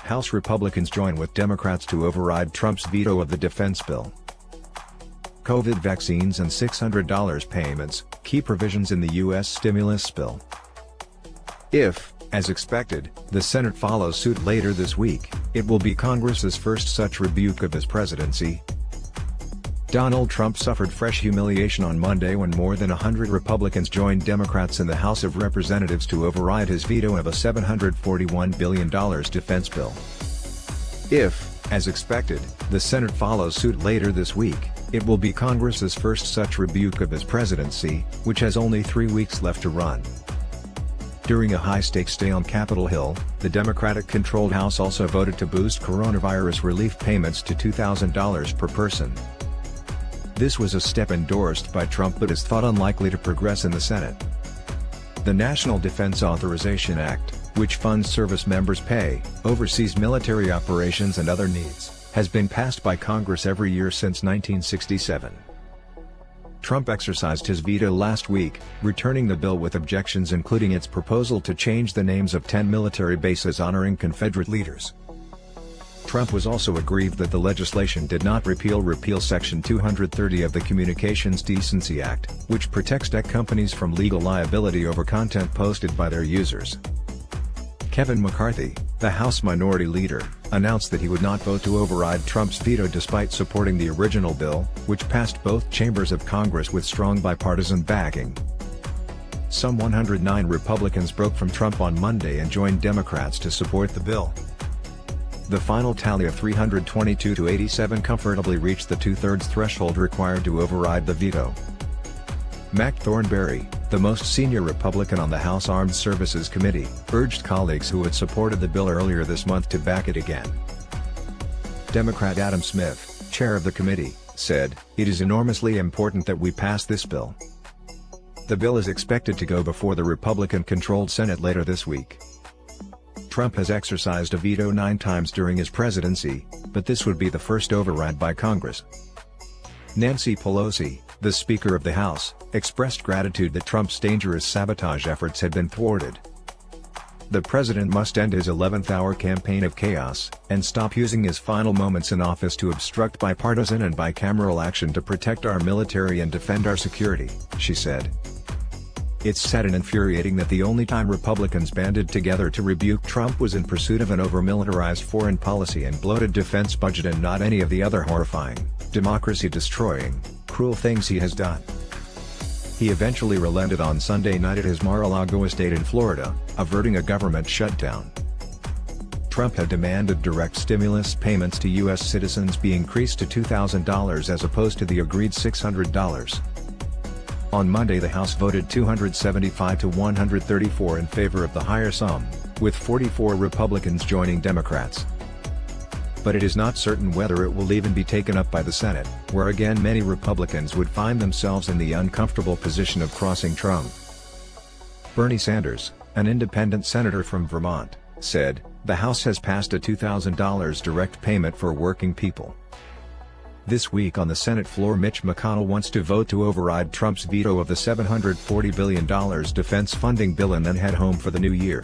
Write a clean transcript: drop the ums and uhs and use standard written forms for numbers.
House Republicans join with Democrats to override Trump's veto of the defense bill. COVID vaccines and $600 payments, key provisions in the U.S. stimulus bill. If, as expected, the Senate follows suit later this week, it will be Congress's first such rebuke of his presidency. Donald Trump suffered fresh humiliation on Monday when more than 100 Republicans joined Democrats in the House of Representatives to override his veto of a $741 billion defense bill. If, as expected, the Senate follows suit later this week, it will be Congress's first such rebuke of his presidency, which has only 3 weeks left to run. During a high-stakes day on Capitol Hill, the Democratic-controlled House also voted to boost coronavirus relief payments to $2,000 per person. This was a step endorsed by Trump but is thought unlikely to progress in the Senate. The National Defense Authorization Act, which funds service members' pay, oversees military operations and other needs, has been passed by Congress every year since 1967. Trump exercised his veto last week, returning the bill with objections including its proposal to change the names of 10 military bases honoring Confederate leaders. Trump was also aggrieved that the legislation did not repeal Section 230 of the Communications Decency Act, which protects tech companies from legal liability over content posted by their users. Kevin McCarthy, the House Minority Leader, announced that he would not vote to override Trump's veto despite supporting the original bill, which passed both chambers of Congress with strong bipartisan backing. Some 109 Republicans broke from Trump on Monday and joined Democrats to support the bill. The final tally of 322 to 87 comfortably reached the two-thirds threshold required to override the veto. Mac Thornberry, the most senior Republican on the House Armed Services Committee, urged colleagues who had supported the bill earlier this month to back it again. Democrat Adam Smith, chair of the committee, said, "It is enormously important that we pass this bill." The bill is expected to go before the Republican-controlled Senate later this week. Trump has exercised a veto 9 times during his presidency, but this would be the first override by Congress. Nancy Pelosi, the Speaker of the House, expressed gratitude that Trump's dangerous sabotage efforts had been thwarted. The president must end his 11th-hour campaign of chaos, and stop using his final moments in office to obstruct bipartisan and bicameral action to protect our military and defend our security, she said. It's sad and infuriating that the only time Republicans banded together to rebuke Trump was in pursuit of an over-militarized foreign policy and bloated defense budget and not any of the other horrifying, democracy-destroying, cruel things he has done. He eventually relented on Sunday night at his Mar-a-Lago estate in Florida, averting a government shutdown. Trump had demanded direct stimulus payments to U.S. citizens be increased to $2,000 as opposed to the agreed $600. On Monday the House voted 275 to 134 in favor of the higher sum, with 44 Republicans joining Democrats. But it is not certain whether it will even be taken up by the Senate, where again many Republicans would find themselves in the uncomfortable position of crossing Trump. Bernie Sanders, an independent senator from Vermont, said, "The House has passed a $2,000 direct payment for working people." This week on the Senate floor, Mitch McConnell wants to vote to override Trump's veto of the $740 billion defense funding bill and then head home for the new year.